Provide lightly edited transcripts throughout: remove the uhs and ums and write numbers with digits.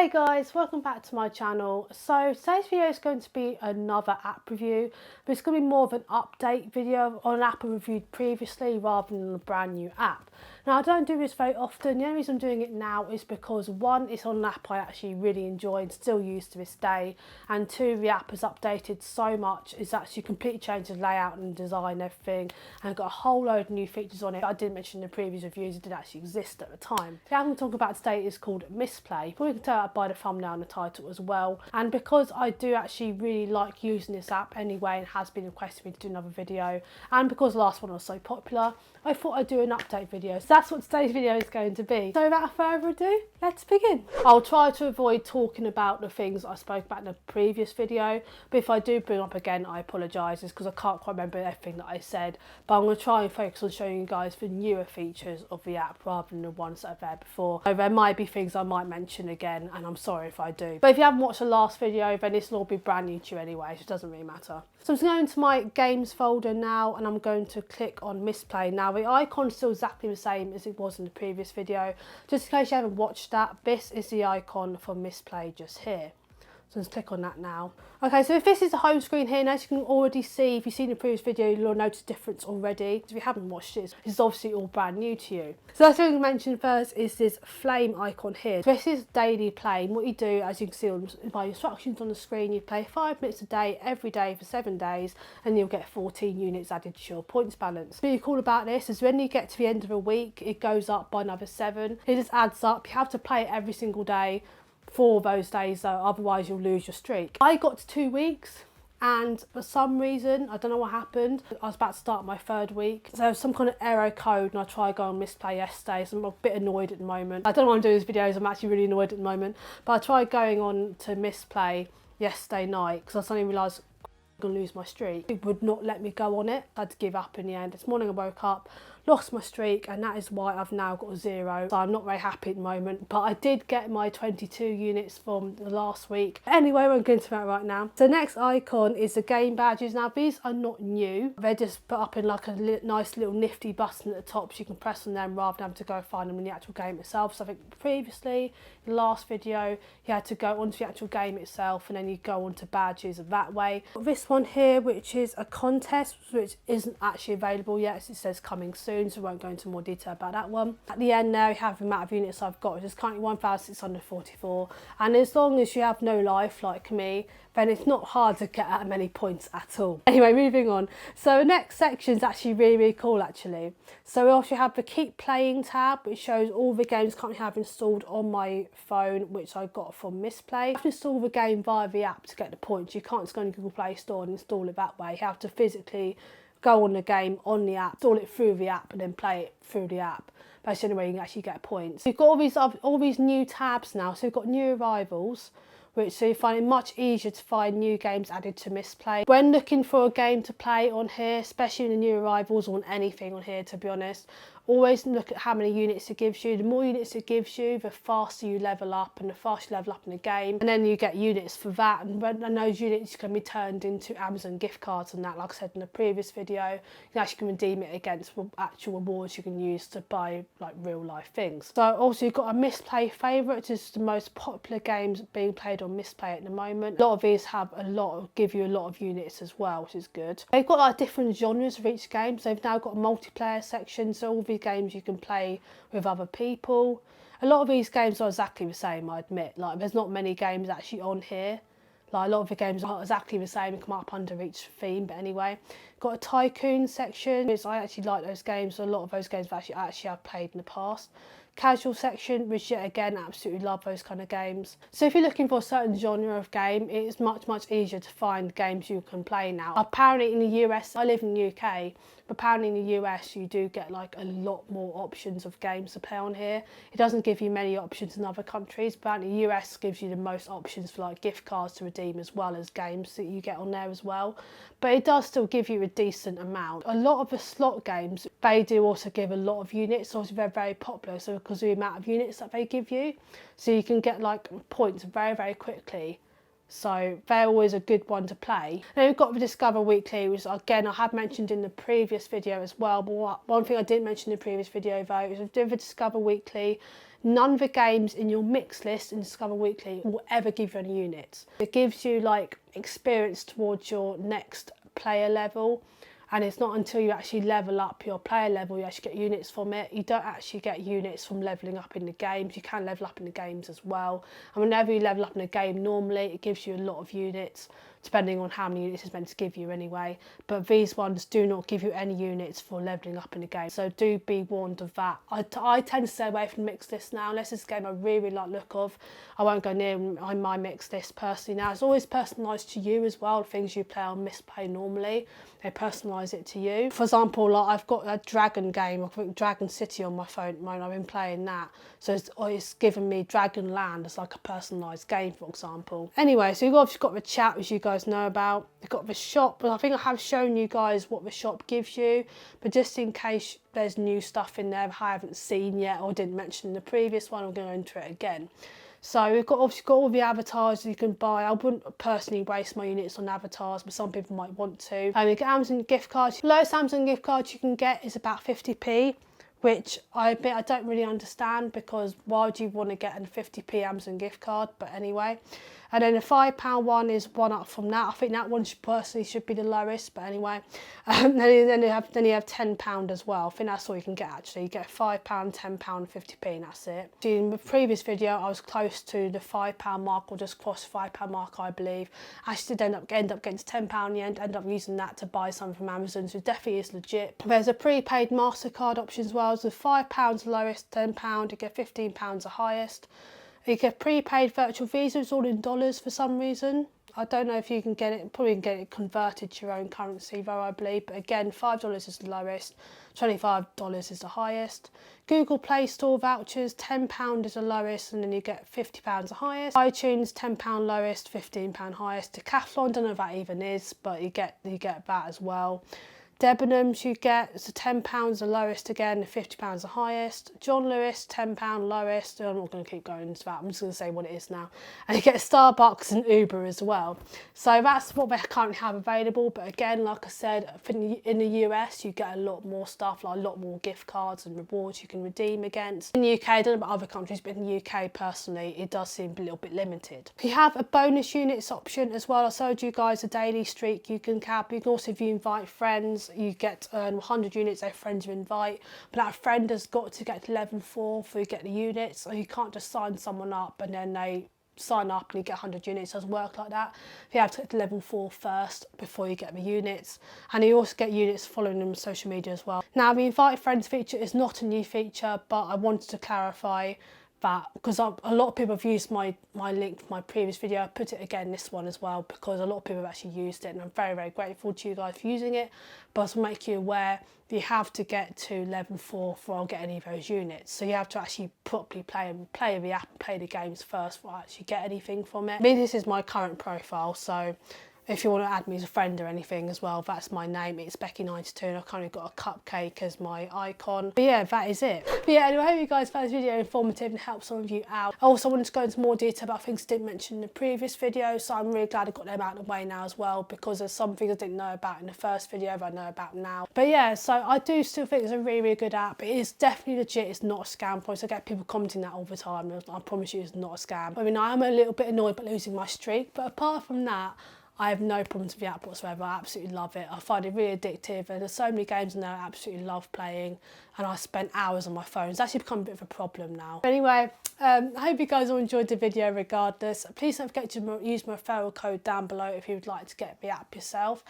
Hey guys, welcome back to my channel. So today's video is going to be another app review, but it's going to be more of an update video on an app I reviewed previously rather than a brand new app. Now I don't do this very often. The only reason I'm doing it now is because one, it's on an app I actually really enjoy and still use to this day, and two, the app has updated so much. It's actually completely changed the layout and design and everything, and got a whole load of new features on it I didn't mention in the previous reviews. It didn't actually exist at the time. The app I'm talking about today is called Mistplay. Probably can tell by the thumbnail and the title as well, and because I do actually really like using this app anyway and has been requested me to do another video, and because the last one was so popular, I thought I'd do an update video. So that's what today's video is going to be. So without further ado, let's begin. I'll try to avoid talking about the things I spoke about in the previous video, but if I do bring up again, I apologise, because I can't quite remember everything that I said, but I'm going to try and focus on showing you guys the newer features of the app rather than the ones that are there before. So there might be things I might mention again, and I'm sorry if I do. But if you haven't watched the last video, then this will all be brand new to you anyway, so it doesn't really matter. So I'm just going to my games folder now, and I'm going to click on Mistplay. Now the icon's still exactly the same as it was in the previous video. Just in case you haven't watched that, this is the icon for Mistplay just here. So let's click on that now. Okay, so if this is the home screen here, now as you can already see, if you've seen the previous video, you'll notice a difference already. If you haven't watched it, this is obviously all brand new to you. So that's what I'm going to mention first is this flame icon here. So this is daily playing. What you do, as you can see by instructions on the screen, you play 5 minutes a day, every day for 7 days, and you'll get 14 units added to your points balance. What's really cool about this is when you get to the end of a week, it goes up by another 7. It just adds up. You have to play it every single day for those days though, otherwise you'll lose your streak. I got to 2 weeks, and for some reason, I don't know what happened, I was about to start my 3rd week, so there was some kind of error code, and I tried going on Mistplay yesterday, so I'm a bit annoyed at the moment. I don't know why I'm doing these videos, I'm actually really annoyed at the moment, but I tried going on to Mistplay yesterday night because I suddenly realised I'm going to lose my streak. It would not let me go on it. I had to give up in the end. This morning I woke up, lost my streak, and that is why I've now got a 0. So I'm not very happy at the moment, but I did get my 22 units from the last week. Anyway, we're going to that right now. So the next icon is the game badges. Now these are not new. They're just put up in like a nice little nifty button at the top, so you can press on them rather than having to go find them in the actual game itself. So I think previously, in the last video, you had to go onto the actual game itself and then you go onto badges that way. This one here, which is a contest, which isn't actually available yet. It says coming soon, so I won't go into more detail about that one. At the end now, you have the amount of units I've got, which is currently 1,644, and as long as you have no life like me, then it's not hard to get that many points at all. Anyway, moving on. So the next section is actually really cool actually. So we also have the keep playing tab, which shows all the games currently have installed on my phone, which I got from Mistplay. You have to install the game via the app to get the points. You can't just go on Google Play Store and install it that way. You have to physically go on the game on the app, install it through the app, and then play it through the app. That's the only way you can actually get points. You've got all these new tabs now. So you've got new arrivals, so you find it much easier to find new games added to Mistplay. When looking for a game to play on here, especially in the new arrivals or on anything on here to be honest, always look at how many units it gives you. The more units it gives you, the faster you level up, and the faster you level up in the game, and then you get units for that, and those units can be turned into Amazon gift cards and that. Like I said in the previous video, you can actually redeem it against actual rewards you can use to buy like real life things. So also you've got a Mistplay favourite, which is the most popular games being played on Mistplay at the moment. A lot of these give you a lot of units as well, which is good. They've got like different genres of each game, so they've now got a multiplayer section, so all these games you can play with other people. A lot of these games are exactly the same, I admit. Like there's not many games actually on here. Like a lot of the games are exactly the same and come up under each theme, but anyway. Got a tycoon section, which I actually like those games. A lot of those games I've actually played in the past. Casual section, which yet again, absolutely love those kind of games. So if you're looking for a certain genre of game, it is much easier to find games you can play now. Apparently in the US, I live in the UK, but apparently in the US you do get like a lot more options of games to play on here. It doesn't give you many options in other countries, but apparently the US gives you the most options for like gift cards to redeem as well as games that you get on there as well. But it does still give you a decent amount. A lot of the slot games, they do also give a lot of units, also they're very popular, so because of the amount of units that they give you, so you can get like points very quickly So they're always a good one to play. Then we've got the Discover Weekly, which again I have mentioned in the previous video as well, but one thing I didn't mention in the previous video though is with the Discover Weekly, none of the games in your mix list in Discover Weekly will ever give you any units. It gives you like experience towards your next player level, and it's not until you actually level up your player level you actually get units from it. You don't actually get units from leveling up in the games. You can level up in the games as well, and whenever you level up in a game normally it gives you a lot of units, depending on how many units it's meant to give you anyway, but these ones do not give you any units for levelling up in the game, so do be warned of that. I tend to stay away from mixed lists now, unless it's a game I really like the look of. I won't go near my mixed list personally now. It's always personalised to you as well, the things you play on Mistplay normally, they personalise it to you. For example, like I've got a Dragon game, I think Dragon City on my phone at the moment, I've been playing that, so it's given me Dragon Land as like a personalised game, for example. Anyway, so you've obviously got the chat, which you guys know about. You've got the shop, but I think I have shown you guys what the shop gives you, but just in case there's new stuff in there I haven't seen yet or didn't mention in the previous one, I'm going to enter it again. So we've got obviously got all the avatars you can buy. I wouldn't personally waste my units on avatars, but some people might want to. You get Amazon gift cards. The lowest Amazon gift card you can get is about 50p, which I don't really understand, because why would you want to get a 50p Amazon gift card? But anyway, and then the £5 one is one up from that. I think that one personally should be the lowest, but anyway. Then you have £10 as well. I think that's all you can get actually. You get £5, £10, 50p, and that's it. In the previous video, I was close to the £5 mark, or just crossed the £5 mark, I believe. I actually did end up getting to £10 in the end. End up using that to buy something from Amazon, so it definitely is legit. There's a prepaid MasterCard option as well. So £5 the lowest, £10, you get £15 the highest. You get prepaid virtual visas, all in dollars for some reason. I don't know if you can get it, probably can get it converted to your own currency though, I believe. But again, $5 is the lowest, $25 is the highest. Google Play Store vouchers, £10 is the lowest, and then you get £50 the highest. iTunes, £10 lowest, £15 highest. Decathlon, don't know if that even is, but you get that as well. Debenhams you get, so £10 the lowest again, £50 the highest. John Lewis, £10 lowest. I'm not going to keep going into that, I'm just going to say what it is now. And you get Starbucks and Uber as well. So that's what they currently have available, but again, like I said, in the US you get a lot more stuff, like a lot more gift cards and rewards you can redeem against. In the UK, I don't know about other countries, but in the UK personally, it does seem a little bit limited. You have a bonus units option as well. I showed you guys a daily streak you can cap. You can also, if you invite friends, you get 100 units a friend you invite, but that friend has got to get to level 4 before you get the units, so you can't just sign someone up and then they sign up and you get 100 units. It doesn't work like that. You have to get to level 4 first before you get the units, and you also get units following them on social media as well. Now the invite friends feature is not a new feature, but I wanted to clarify that, because a lot of people have used my link from my previous video. I put it again this one as well, because a lot of people have actually used it, and I'm very, very grateful to you guys for using it. But to make you aware, you have to get to level 4 before I'll get any of those units. So you have to actually properly play the app and play the games first before I actually get anything from it. I mean, this is my current profile, so if you want to add me as a friend or anything as well, that's my name, ItsBecky92, and I've kind of got a cupcake as my icon. But yeah, that is it. But yeah, anyway, I hope you guys found this video informative and helped some of you out. I also wanted to go into more detail about things I didn't mention in the previous video, so I'm really glad I got them out of the way now as well, because there's some things I didn't know about in the first video that I know about now. But yeah, so I do still think it's a really, really good app. It is definitely legit, it's not a scam price. I get people commenting that all the time, and I promise you it's not a scam. I mean, I am a little bit annoyed about losing my streak, but apart from that, I have no problems with the app whatsoever. I absolutely love it. I find it really addictive, and there's so many games in there I absolutely love playing, and I spend hours on my phone. It's actually become a bit of a problem now. But anyway, I hope you guys all enjoyed the video regardless. Please don't forget to use my referral code down below if you would like to get the app yourself.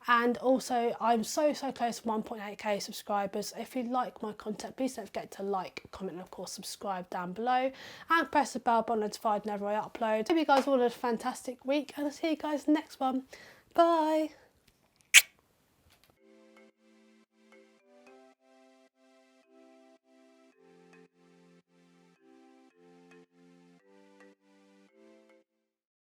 And also, I'm so close to 1.8k subscribers. If you like my content, please don't forget to like, comment, and of course subscribe down below, and press the bell button notified whenever I upload. Hope you guys all had a fantastic week, and I'll see you guys next one. Bye.